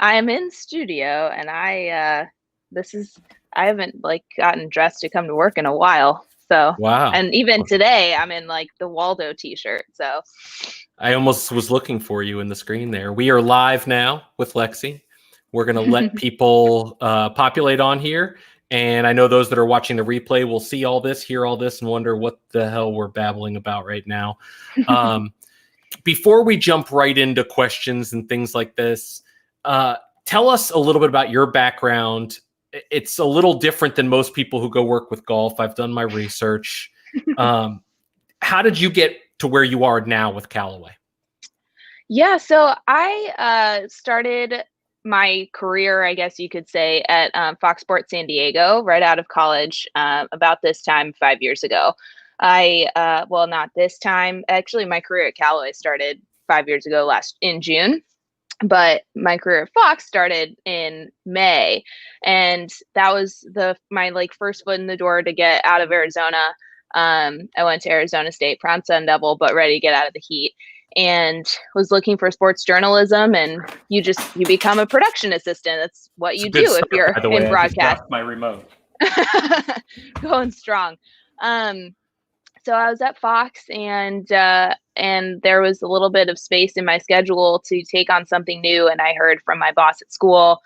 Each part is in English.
I am in studio and I haven't like gotten dressed to come to work in a while. So, Wow. and even today I'm in like the Waldo t-shirt. So, I almost was looking for you in the screen there. We are live now with Lexi. We're going to let people populate on here. And I know those that are watching the replay will see all this, hear all this, and wonder what the hell we're babbling about right now. Um, Before we jump right into questions and things like this, tell us a little bit about your background. It's a little different than most people who go work with golf. I've done my research. Um, how did you get to where you are now with Callaway? yeah, so I started my career, I guess you could say, at Fox Sports San Diego right out of college about this time 5 years ago. Well, not this time. Actually, my career at Callaway started 5 years ago last in June. But my career at Fox started in May, and that was my like first foot in the door to get out of Arizona. I went to Arizona State, proud Sun Devil, but ready to get out of the heat, and was looking for sports journalism. And you become a production assistant. That's what It's a you good do if start, you're by the in way. I just broadcast. dropped my remote. Going strong. Um, so I was at Fox, and there was a little bit of space in my schedule to take on something new. And I heard from my boss at school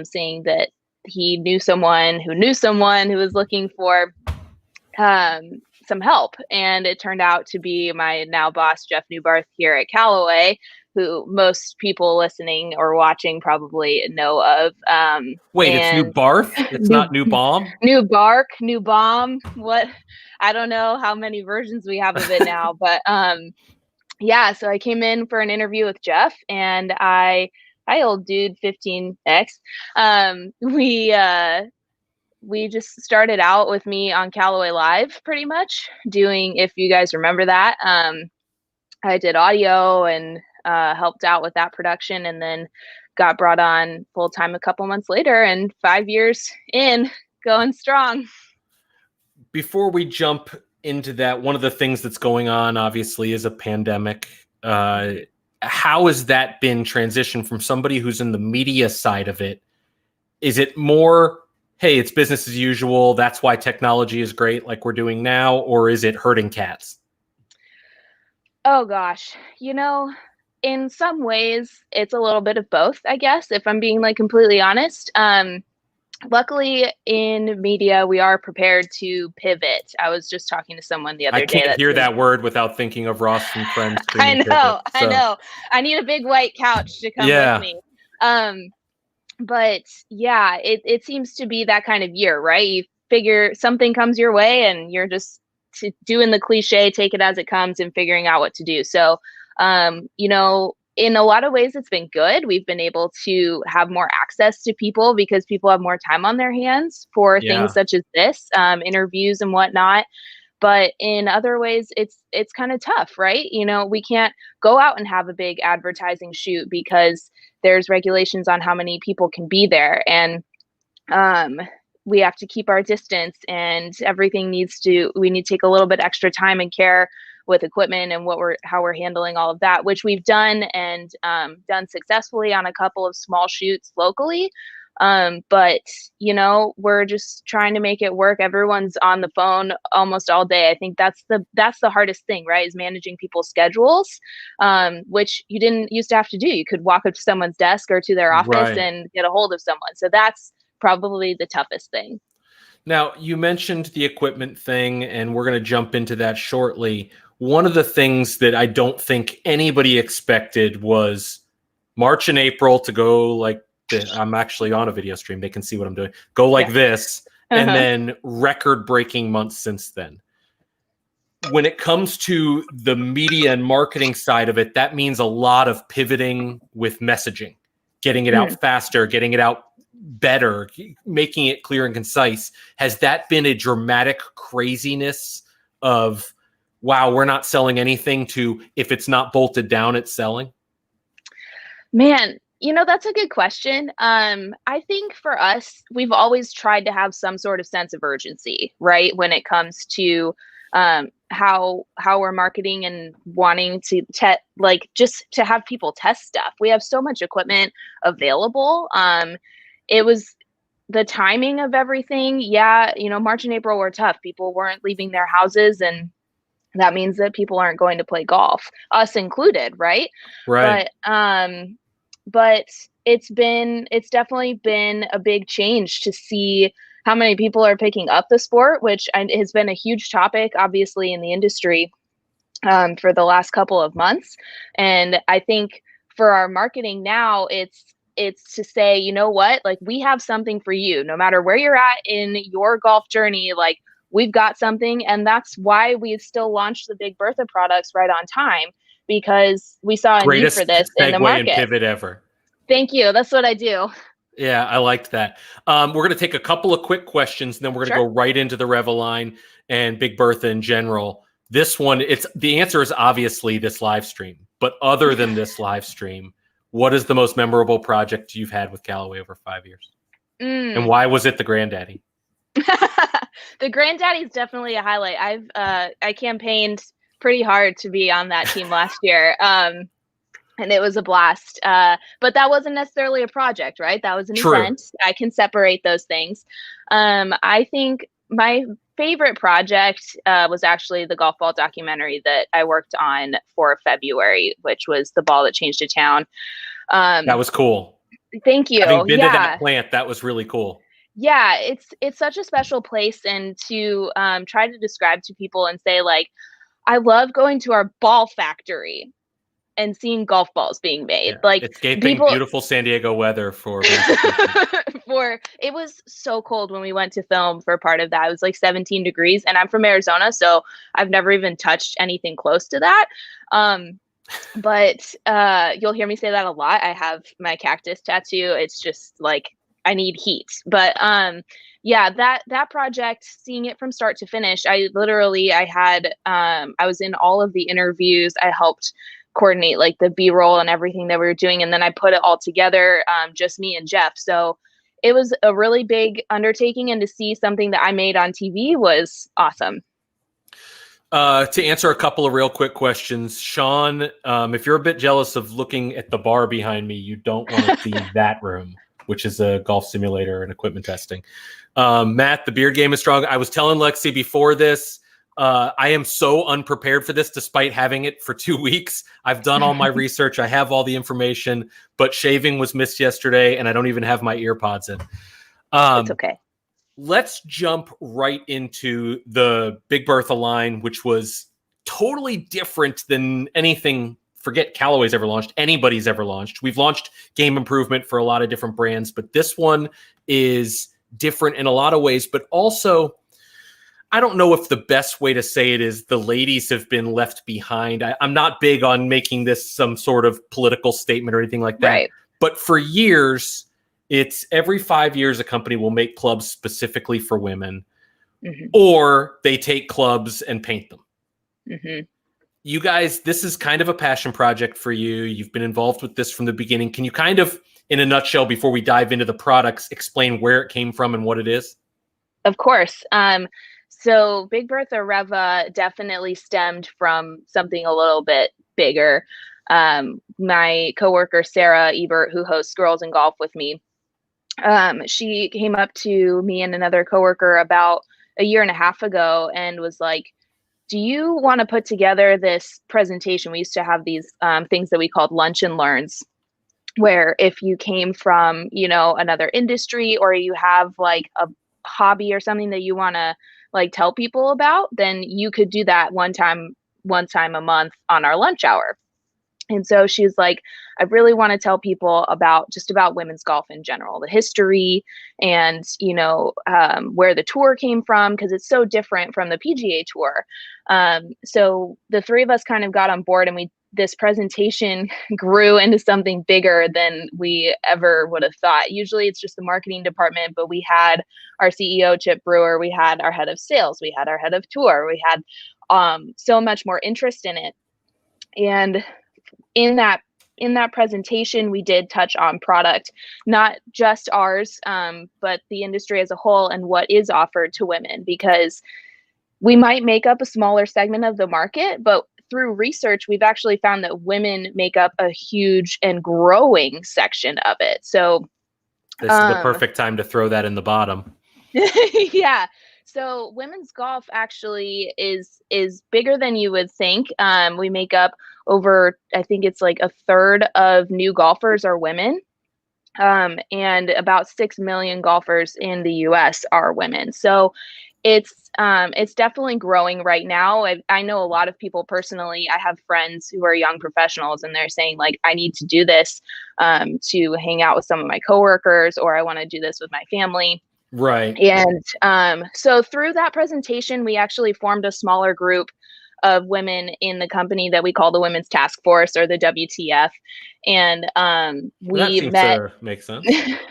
saying that he knew someone who was looking for some help. And it turned out to be my now boss, Jeff Newbarth, here at Callaway, who most people listening or watching probably know of. Wait, it's New And Barth? It's new not New Bomb? new bark, new bomb. What, I don't know how many versions we have of it now, but yeah, so I came in for an interview with Jeff, and hi old dude 15x. We just started out with me on Callaway Live pretty much doing, if you guys remember that. I did audio and helped out with that production, and then got brought on full time a couple months later, and 5 years in, going strong. Before we jump into that, one of the things that's going on, obviously, is a pandemic. How has that been transitioned from somebody who's in the media side of it? Is it more, hey, it's business as usual, that's why technology is great, like we're doing now, or is it hurting cats? Oh gosh, in some ways it's a little bit of both, I guess, if I'm being like completely honest. Luckily in media, we are prepared to pivot. I was just talking to someone the I other day can't that hear said, that word without thinking of Ross from Friends I screaming pivot. know, I So, know. I need a big white couch to come with yeah, me. Um, but yeah, it seems to be that kind of year, right? You figure something comes your way and you're just doing the cliche, take it as it comes and figuring out what to do. So, in a lot of ways, it's been good. We've been able to have more access to people because people have more time on their hands for things yeah. such as this, interviews and whatnot. But in other ways, it's kind of tough, right? We can't go out and have a big advertising shoot because there's regulations on how many people can be there, and um, we have to keep our distance, and we need to take a little bit extra time and care with equipment and how we're handling all of that, which we've done, and done successfully on a couple of small shoots locally. But we're just trying to make it work. Everyone's on the phone almost all day. I think that's the hardest thing, right? Is managing people's schedules, which you didn't used to have to do. You could walk up to someone's desk or to their office Right. and get a hold of someone. So that's probably the toughest thing. Now, you mentioned the equipment thing, and we're going to jump into that shortly. One of the things that I don't think anybody expected was March and April to go like this. I'm actually on a video stream. They can see what I'm doing. Go like Yeah. this, and Uh-huh. then record-breaking months since then. When it comes to the media and marketing side of it, that means a lot of pivoting with messaging, getting it Mm. out faster, getting it out better, making it clear and concise. Has that been a dramatic craziness of, wow, we're not selling anything, to if it's not bolted down, it's selling? Man, that's a good question. I think for us, we've always tried to have some sort of sense of urgency, right? When it comes to how we're marketing and wanting to just to have people test stuff. We have so much equipment available. It was the timing of everything. Yeah, March and April were tough. People weren't leaving their houses, and that means that people aren't going to play golf, us included, right? Right. But it's definitely been a big change to see how many people are picking up the sport, which has been a huge topic, obviously, in the industry for the last couple of months. And I think for our marketing now, it's to say, you know what, like, we have something for you, no matter where you're at in your golf journey, like, we've got something. And that's why we still launched the Big Bertha products right on time, because we saw a need for this in the segue and market. pivot ever. Thank you. That's what I do. Yeah, I liked that. We're going to take a couple of quick questions, and then we're going to go right into the Reva line and Big Bertha in general. This one, the answer is obviously this live stream. But other than this live stream, what is the most memorable project you've had with Callaway over 5 years? And why was it the Granddaddy? The Granddaddy is definitely a highlight. I campaigned pretty hard to be on that team last year. And it was a blast. But that wasn't necessarily a project, right? That was an event. I can separate those things. I think my favorite project was actually the golf ball documentary that I worked on for February, which was The Ball That Changed a Town. That was cool. Thank you. Having been to that plant, that was really cool. Yeah, it's such a special place, and to try to describe to people and say, like, I love going to our ball factory and seeing golf balls being made. Yeah. Like, escaping beautiful San Diego weather for it was so cold when we went to film for part of that. It was like 17 degrees, and I'm from Arizona, so I've never even touched anything close to that. But you'll hear me say that a lot. I have my cactus tattoo. It's just like, I need heat. But yeah, that project, seeing it from start to finish, I was in all of the interviews. I helped coordinate like the B-roll and everything that we were doing, and then I put it all together, just me and Jeff. So it was a really big undertaking, and to see something that I made on TV was awesome. To answer a couple of real quick questions, Sean, if you're a bit jealous of looking at the bar behind me, you don't want to see that room, which is a golf simulator and equipment testing. Matt, the beard game is strong. I was telling Lexi before this, I am so unprepared for this, despite having it for 2 weeks. I've done all my research. I have all the information, but shaving was missed yesterday, and I don't even have my ear pods in. It's okay. Let's jump right into the Big Bertha line, which was totally different than anything, forget Callaway's ever launched, anybody's ever launched. We've launched game improvement for a lot of different brands, but this one is different in a lot of ways. But also, I don't know if the best way to say it is the ladies have been left behind. I'm not big on making this some sort of political statement or anything like that. Right. But for years, it's every 5 years a company will make clubs specifically for women, or they take clubs and paint them. You guys, this is kind of a passion project for you. You've been involved with this from the beginning. Can you kind of, in a nutshell, before we dive into the products, explain where it came from and what it is? Of course. So Big Bertha Reva definitely stemmed from something a little bit bigger. My coworker, Sarah Ebert, who hosts Girls in Golf with me, she came up to me and another coworker about a year and a half ago and was like, do you want to put together this presentation? We used to have these things that we called lunch and learns, where if you came from, another industry, or you have like a hobby or something that you want to like tell people about, then you could do that one time a month on our lunch hour. And so she's like, I really want to tell people about women's golf in general, the history and, where the tour came from, because it's so different from the PGA Tour. So the three of us kind of got on board, and this presentation grew into something bigger than we ever would have thought. Usually it's just the marketing department, but we had our CEO, Chip Brewer, we had our head of sales, we had our head of tour, we had so much more interest in it. And in that presentation, we did touch on product, not just ours, but the industry as a whole, and what is offered to women, because we might make up a smaller segment of the market, but through research, we've actually found that women make up a huge and growing section of it. So, This is the perfect time to throw that in the bottom. yeah. So women's golf actually is bigger than you would think. We make up over, I think it's like a third of new golfers are women. And about 6 million golfers in the US are women. So it's definitely growing right now. I know a lot of people personally. I have friends who are young professionals, and they're saying like, I need to do this to hang out with some of my coworkers, or I want to do this with my family. Right. And so through that presentation, we actually formed a smaller group of women in the company that we call the Women's Task Force, or the WTF. And we met. Makes sense.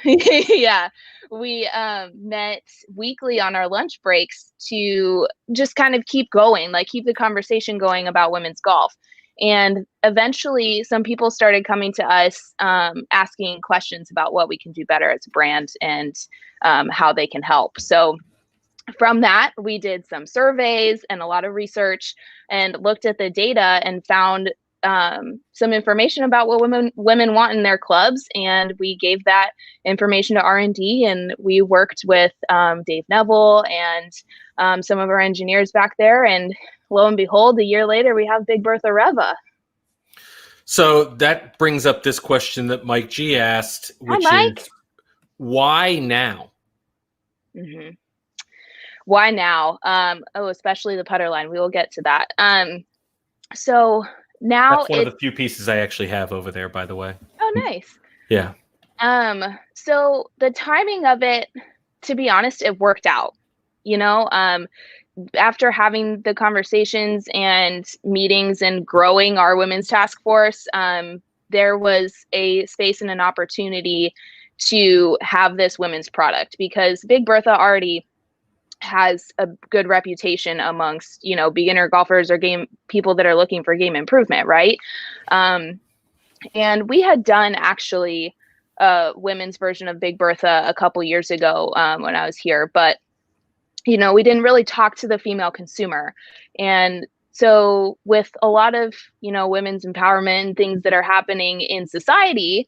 Yeah, we met weekly on our lunch breaks to just kind of keep going, like keep the conversation going about women's golf. And eventually, some people started coming to us asking questions about what we can do better as a brand and how they can help. So from that, we did some surveys and a lot of research and looked at the data and found some information about what women want in their clubs, and we gave that information to R&D, and we worked with Dave Neville and some of our engineers back there, and lo and behold, a year later, we have Big Bertha Reva. So that brings up this question that Mike G asked, which is, why now? Mm-hmm. Why now? Especially the putter line. We will get to that. So now that's one of the few pieces I actually have over there, by the way. Oh, nice. Yeah. So the timing of it, to be honest, it worked out. After having the conversations and meetings and growing our women's task force, there was a space and an opportunity to have this women's product, because Big Bertha already has a good reputation amongst, beginner golfers or people that are looking for game improvement, right? And we had done actually a women's version of Big Bertha a couple years ago when I was here, but we didn't really talk to the female consumer. And so with a lot of, women's empowerment and things that are happening in society,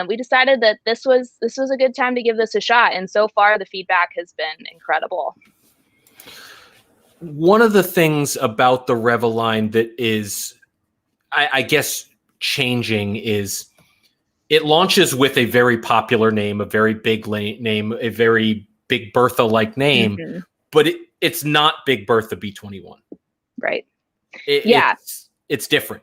we decided that this was a good time to give this a shot. And so far, the feedback has been incredible. One of the things about the Reva line that is, I guess, changing is it launches with a very popular name, a very big name, a very Big Bertha-like name, mm-hmm. but it's not Big Bertha B21. Right. It's different.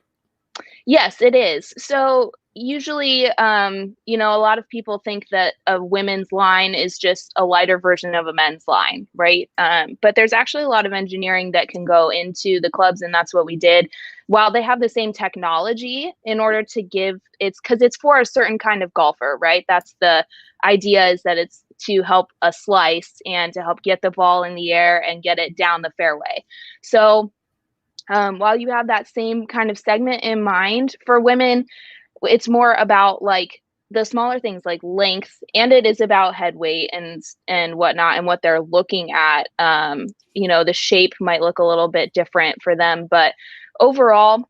Yes, it is. So usually, a lot of people think that a women's line is just a lighter version of a men's line, right? But there's actually a lot of engineering that can go into the clubs, and that's what we did. While they have the same technology, in order to because it's for a certain kind of golfer, right? That's the idea, is that it's to help a slice and to help get the ball in the air and get it down the fairway. So while you have that same kind of segment in mind for women, it's more about like the smaller things like length, and it is about head weight and whatnot and what they're looking at. The shape might look a little bit different for them, but overall,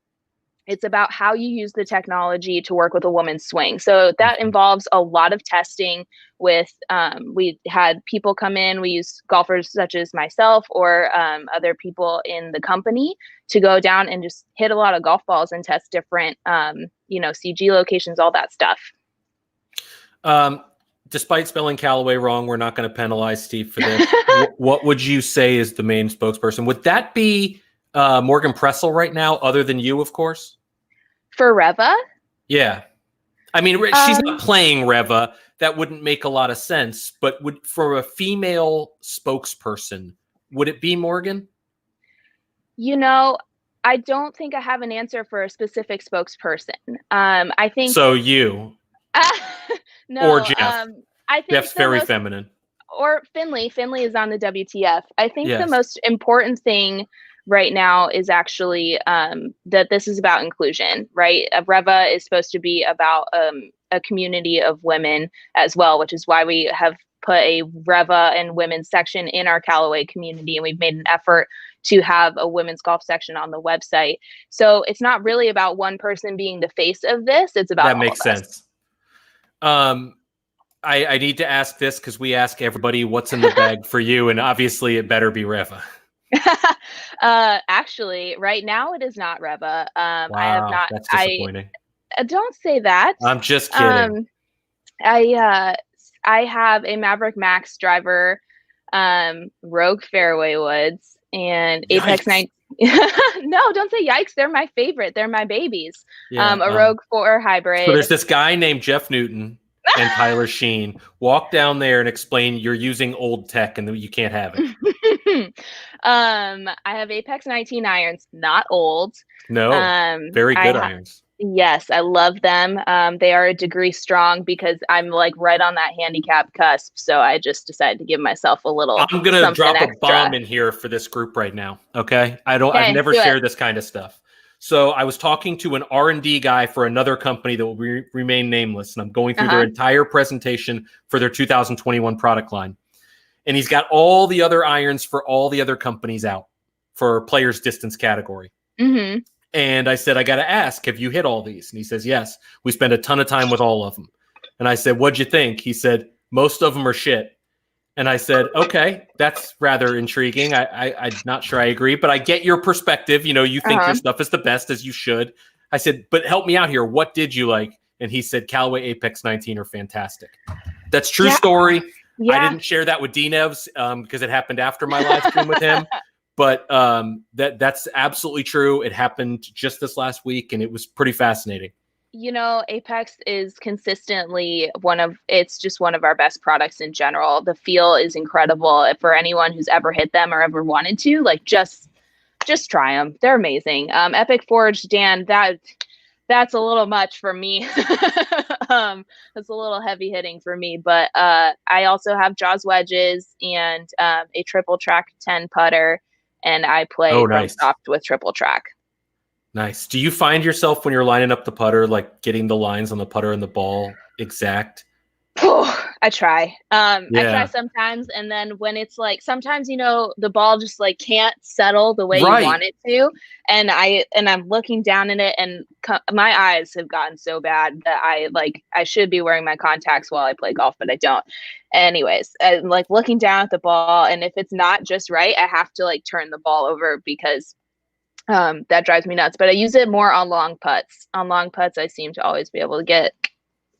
it's about how you use the technology to work with a woman's swing. So that involves a lot of testing with, we had people come in, we use golfers such as myself or other people in the company to go down and just hit a lot of golf balls and test different, CG locations, all that stuff. Despite spelling Callaway wrong, we're not going to penalize Steve for this. What would you say is the main spokesperson? Would that be Morgan Pressel right now, other than you, of course? For Reva? Yeah. I mean, she's not playing Reva. That wouldn't make a lot of sense. But for a female spokesperson, would it be Morgan? I don't think I have an answer for a specific spokesperson. I think so. You no, or Jeff. I think Jeff's very feminine. Or Finley. Finley is on the WTF. I think the most important thing right now is actually that this is about inclusion, right? Reva is supposed to be about a community of women as well, which is why we have put a Reva and women's section in our Callaway community, and we've made an effort to have a women's golf section on the website. So it's not really about one person being the face of this. It's about That all makes of us. sense. I need to ask this because we ask everybody what's in the bag for you, and obviously it better be Reva. Actually, right now it is not Reva. I have Wow, not. that's disappointing. Don't say that. I'm just kidding. I have a Maverick Max driver, Rogue Fairway Woods, and Apex Yikes. 9. No, don't say yikes. They're my favorite. They're my babies. Yeah, A Rogue 4 hybrid. So there's this guy named Jeff Newton and Tyler Sheen. Walk down there and explain you're using old tech and you can't have it. I have Apex 19 irons, not old. No, very good irons. Yes, I love them. They are a degree strong because I'm like right on that handicap cusp. So I just decided to give myself a little. I'm gonna drop a bomb in here for this group right now. Okay, I've never shared this kind of stuff. So I was talking to an R&D guy for another company that will remain nameless, and I'm going through their entire presentation for their 2021 product line. And he's got all the other irons for all the other companies out for players distance category. Mm-hmm. And I said, I got to ask, have you hit all these? And he says, yes, we spent a ton of time with all of them. And I said, what'd you think? He said, most of them are shit. And I said, okay, that's rather intriguing. I'm not sure I agree, but I get your perspective. You know, you think your stuff is the best, as you should. I said, but help me out here. What did you like? And he said, Callaway Apex 19 are fantastic. That's true story. Yeah. I didn't share that with D-Nevs because it happened after my live stream with him. But that's absolutely true. It happened just this last week, and it was pretty fascinating. You know, Apex is consistently it's just one of our best products in general. The feel is incredible. For anyone who's ever hit them or ever wanted to, like, just try them. They're amazing. Epic Forge, Dan, that's a little much for me. That's a little heavy hitting for me. But I also have Jaws wedges and a triple track 10 putter. And I play from soft with triple track. Nice. Do you find yourself when you're lining up the putter, like getting the lines on the putter and the ball exact? I try. I try sometimes. And then when it's like, sometimes, you know, the ball just like can't settle the way you want it to. And I'm looking down at it, and my eyes have gotten so bad that I should be wearing my contacts while I play golf, but I don't. Anyways, I'm like looking down at the ball, and if it's not just right, I have to like turn the ball over because that drives me nuts. But I use it more on long putts. On long putts, I seem to always be able to get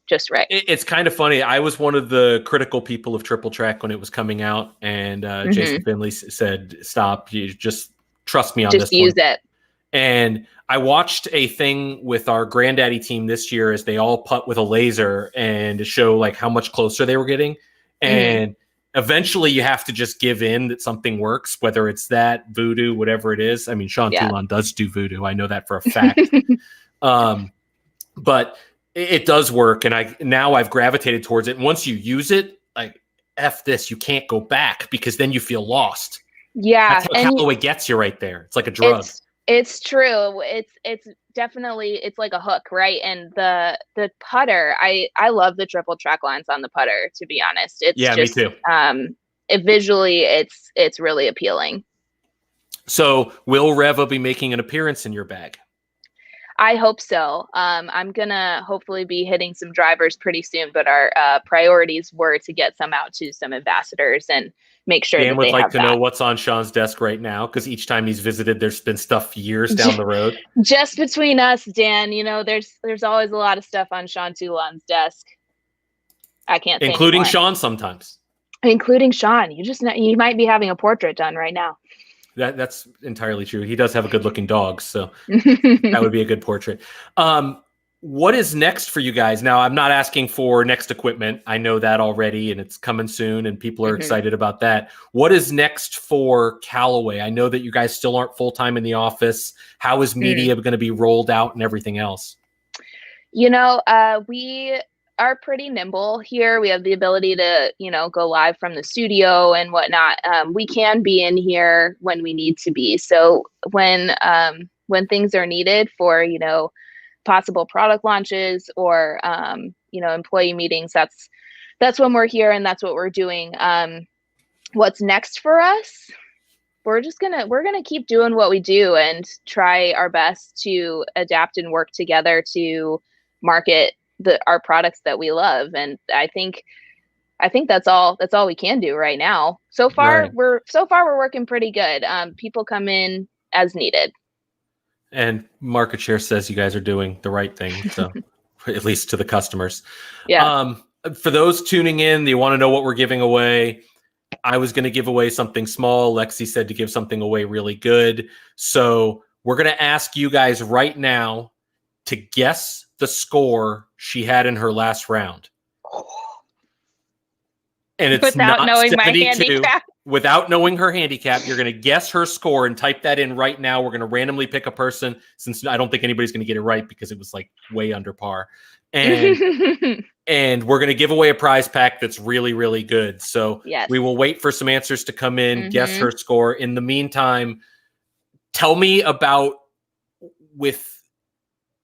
just right. It's kind of funny. I was one of the critical people of triple track when it was coming out, and Jason Finley said, stop, you just trust me on this one. Just use it. And I watched a thing with our granddaddy team this year as they all putt with a laser and to show like how much closer they were getting. And eventually you have to just give in that something works, whether it's that voodoo, whatever it is. I mean, Sean Toulon does do voodoo. I know that for a fact. But it does work. And I've gravitated towards it. And once you use it, like, F this, you can't go back because then you feel lost. Yeah. That's how Callaway gets you right there. It's like a drug. It's true. It's definitely, it's like a hook, right? And the putter, I love the triple track lines on the putter, to be honest. It's just, me too. Visually, it's really appealing. So will Reva be making an appearance in your bag? I hope so. I'm gonna hopefully be hitting some drivers pretty soon, but our priorities were to get some out to some ambassadors and make sure that they have that. Dan would like to know what's on Sean's desk right now, because each time he's visited, there's been stuff years down the road. Just between us, Dan, you know, there's always a lot of stuff on Sean Toulon's desk. I can't say including anymore. Sean sometimes. Including Sean. You might be having a portrait done right now. That's entirely true. He does have a good-looking dog, so that would be a good portrait. What is next for you guys? Now, I'm not asking for next equipment. I know that already, and it's coming soon, and people are excited about that. What is next for Callaway? I know that you guys still aren't full-time in the office. How is media going to be rolled out and everything else? You know, we are pretty nimble here. We have the ability to, you know, go live from the studio and whatnot. We can be in here when we need to be. So when things are needed for, you know, possible product launches or, you know, employee meetings, that's when we're here and that's what we're doing. What's next for us? We're gonna keep doing what we do and try our best to adapt and work together to market our products that we love. And I think that's all we can do right now. So far Right. we're working pretty good. People come in as needed. And market share says you guys are doing the right thing. So at least to the customers. Yeah. For those tuning in, you want to know what we're giving away. I was going to give away something small. Lexi said to give something away really good. So we're going to ask you guys right now to guess the score she had in her last round. And it's Without not knowing my 72. handicap. Without knowing her handicap, you're going to guess her score and type that in right now. We're going to randomly pick a person, since I don't think anybody's going to get it right because it was like way under par. And and we're going to give away a prize pack that's really, really good. So yes. We will wait for some answers to come in, guess her score. In the meantime, tell me about, with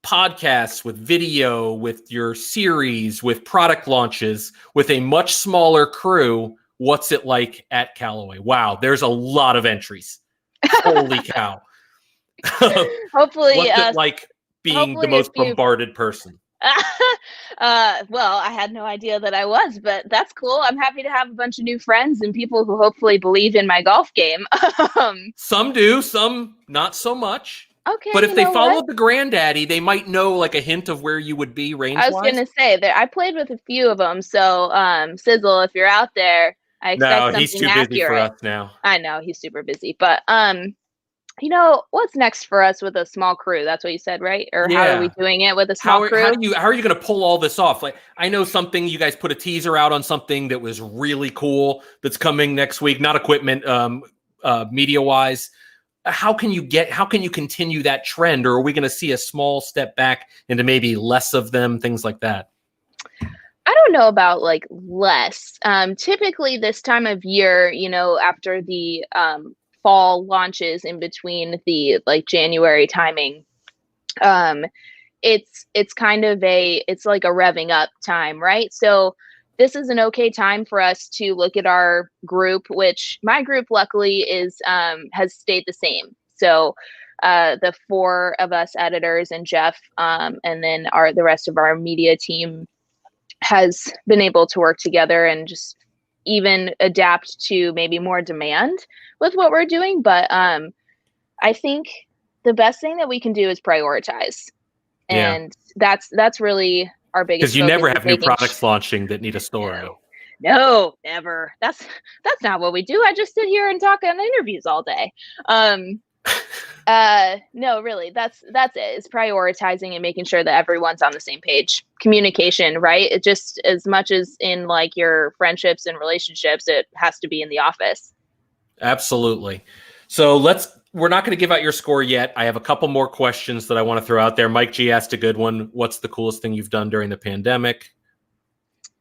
podcasts, with video, with your series, with product launches, with a much smaller crew, what's it like at Callaway? Wow, there's a lot of entries. Holy cow. Hopefully, what's it like being the most bombarded person? Well, I had no idea that I was, but that's cool. I'm happy to have a bunch of new friends and people who hopefully believe in my golf game. Some do, some not so much. Okay, but if they followed the granddaddy, they might know like a hint of where you would be range-wise. I was going to say that I played with a few of them. So, Sizzle, if you're out there, I expect something he's too accurate. busy for us now. I know he's super busy, but what's next for us with a small crew? That's what you said, right? Or how are we doing it with a small crew? How are you going to pull all this off? Like, I know something, you guys put a teaser out on something that was really cool that's coming next week, not equipment, media wise. How can you continue that trend, or are we going to see a small step back into maybe less of them, things like that? I don't know about like less. Typically this time of year, after the fall launches, in between the like January timing, it's kind of it's like a revving up time, right? So this is an okay time for us to look at our group, which my group luckily has stayed the same. So the 4 of us editors and Jeff, and then the rest of our media team has been able to work together and just even adapt to maybe more demand with what we're doing. But I think the best thing that we can do is prioritize. And that's really our biggest focus. Because you never have new products launching that need a story. No, never. That's not what we do. I just sit here and talk on interviews all day. No, really, that's it. It's prioritizing and making sure that everyone's on the same page. Communication, right? It just, as much as in like your friendships and relationships, it has to be in the office. Absolutely. So we're not going to give out your score yet. I have a couple more questions that I want to throw out there. Mike G asked a good one. What's the coolest thing you've done during the pandemic?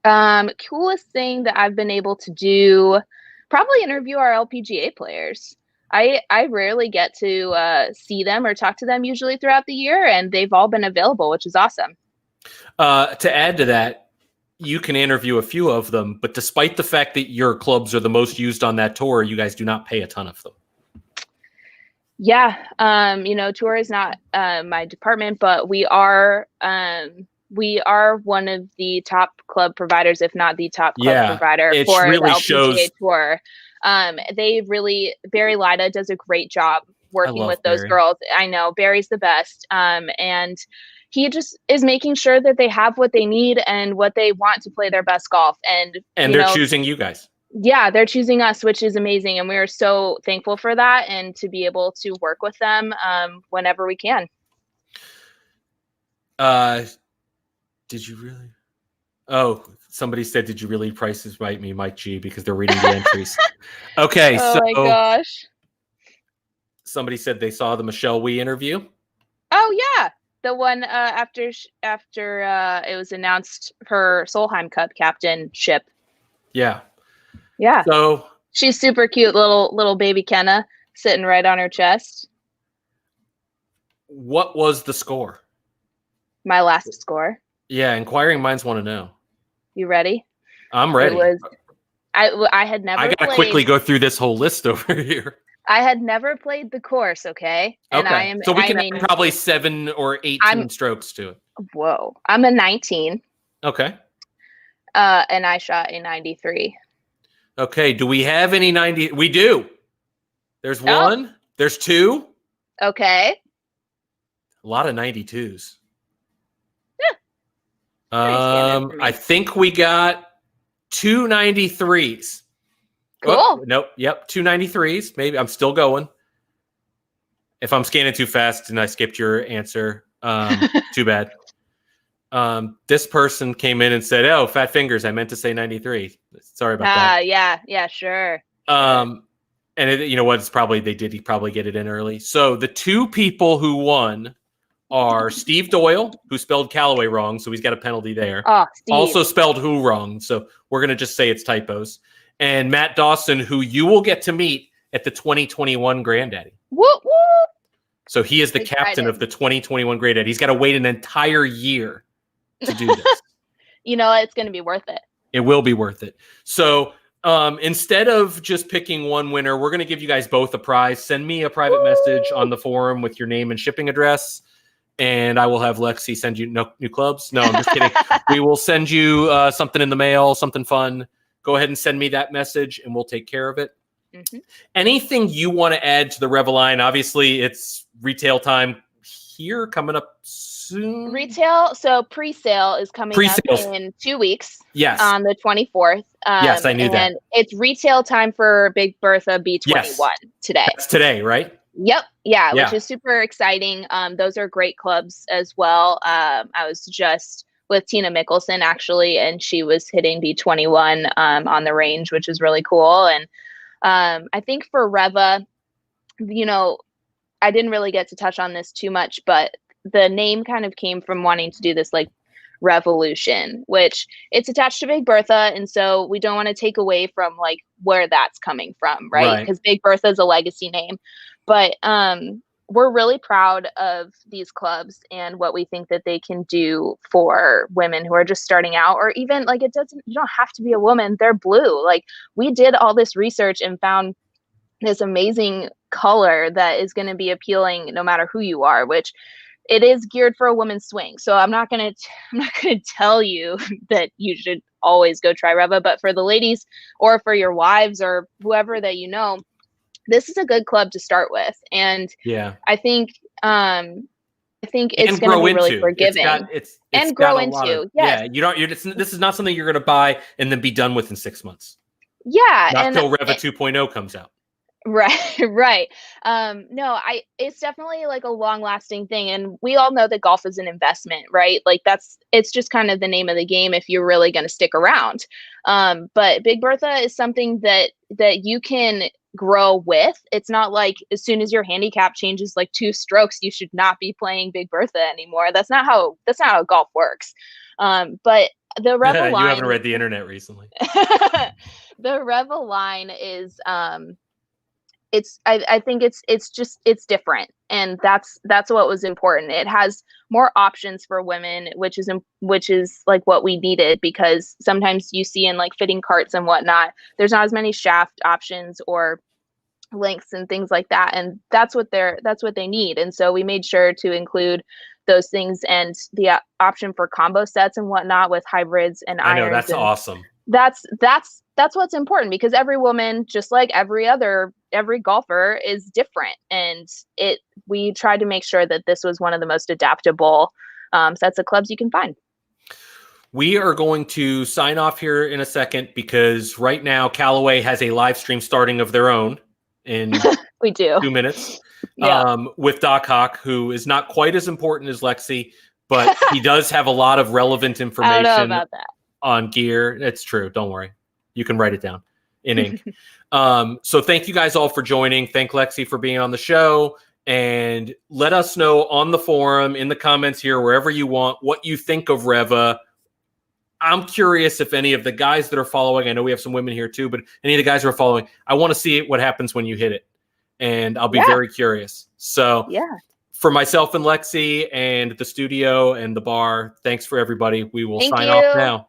Coolest thing that I've been able to do, probably interview our LPGA players. I rarely get to see them or talk to them usually throughout the year, and they've all been available, which is awesome. To add to that, you can interview a few of them, but despite the fact that your clubs are the most used on that tour, you guys do not pay a ton of them. Yeah. Tour is not my department, but we are one of the top club providers, if not the top club provider for the LPGA Tour. Barry Lida does a great job working with those girls. I know Barry's the best. And he just is making sure that they have what they need and what they want to play their best golf. And they're choosing you guys. Yeah, they're choosing us, which is amazing. And we are so thankful for that, and to be able to work with them whenever we can. Did you really? Oh, somebody said, did you really Prices Right me, Mike G, because they're reading the entries. Okay. Oh my gosh. Somebody said they saw the Michelle Wee interview. Oh yeah. The one after it was announced her Solheim Cup captainship. Yeah. Yeah. So she's super cute, little baby Kenna sitting right on her chest. What was the score? My last score. Yeah, inquiring minds want to know. You ready? I'm It ready. was I had never I gotta played. quickly go through this whole list over here. I had never played the course, okay? And Okay, so we I'm can a add probably 7 or I'm 18 strokes to it. whoa. I'm a 19. Okay. And I shot a 93. Okay. Do we have any 90? We do. There's Oh, one. There's two. okay. A lot of 92s. Yeah, pretty standard for I me. think we got 2 93s. Cool. Oh, nope. Yep. 2 93s. Maybe I'm still going. If I'm scanning too fast and I skipped your answer, too bad. This person came in and said, "Oh, fat fingers. I meant to say 93." Sorry about that. Yeah, sure. And you know what? It's probably he probably get it in early. So the two people who won are Steve Doyle, who spelled Callaway wrong, so he's got a penalty there. Oh, Steve. Also spelled who wrong, so we're gonna just say it's typos. And Matt Dawson, who you will get to meet at the 2021 Granddaddy. Whoop whoop. So he is the captain of the 2021 Granddaddy. He's got to wait an entire year to do this. You know, it's going to be worth it. It will be worth it. So instead of just picking one winner, we're going to give you guys both a prize. Send me a private message on the forum with your name and shipping address, and I will have Lexi send you new clubs. No, I'm just kidding. We will send you something in the mail, something fun. Go ahead and send me that message, and we'll take care of it. Mm-hmm. Anything you want to add to the Reva line? Obviously, it's retail time here coming up soon. Retail, so pre-sale is coming up in 2 weeks. Yes. On the 24th. Yes, I knew that. And it's retail time for Big Bertha B21 today. That's today, right? Yep. Yeah, which is super exciting. Those are great clubs as well. I was just with Tina Mickelson, actually, and she was hitting B21 on the range, which is really cool. And I think for Reva, you know, I didn't really get to touch on this too much, but the name kind of came from wanting to do this like revolution, which it's attached to Big Bertha. And so we don't want to take away from like where that's coming from, right? Because Big Bertha is a legacy name. But we're really proud of these clubs and what we think that they can do for women who are just starting out, or even like you don't have to be a woman. They're blue. Like we did all this research and found this amazing color that is going to be appealing no matter who you are, which it is geared for a woman's swing. So I'm not going to tell you that you should always go try Reva, but for the ladies or for your wives or whoever that you know, this is a good club to start with. And I think it's going to be really forgiving. It's grow into. Yes. Yeah, this is not something you're going to buy and then be done with in 6 months. Yeah, not until Reva 2.0 comes out. Right. No, it's definitely like a long lasting thing. And we all know that golf is an investment, right? Like it's just kind of the name of the game if you're really going to stick around. But Big Bertha is something that you can grow with. It's not like as soon as your handicap changes like 2 strokes, you should not be playing Big Bertha anymore. That's not how golf works. But the Reva line, you haven't read the internet recently. The Reva line is, I think it's different, and that's what was important. It has more options for women, which is like what we needed, because sometimes you see in like fitting carts and whatnot, there's not as many shaft options or lengths and things like that, and that's what they need. And so we made sure to include those things and the option for combo sets and whatnot with hybrids and irons. I know, that's awesome. That's what's important, because every woman, just like every golfer, is different, and we tried to make sure that this was one of the most adaptable sets of clubs you can find. We are going to sign off here in a second, because right now Callaway has a live stream starting of their own in we do 2 minutes with Doc Hawk, who is not quite as important as Lexi, but he does have a lot of relevant information. I don't know about that. On gear. It's true. Don't worry. You can write it down in ink. So thank you guys all for joining. Thank Lexi for being on the show, and let us know on the forum, in the comments here, wherever you want, what you think of Reva. I'm curious if any of the guys that are following, I know we have some women here too, but any of the guys who are following, I want to see what happens when you hit it, and I'll be very curious. So for myself and Lexi and the studio and the bar, thanks for everybody. We will sign off now.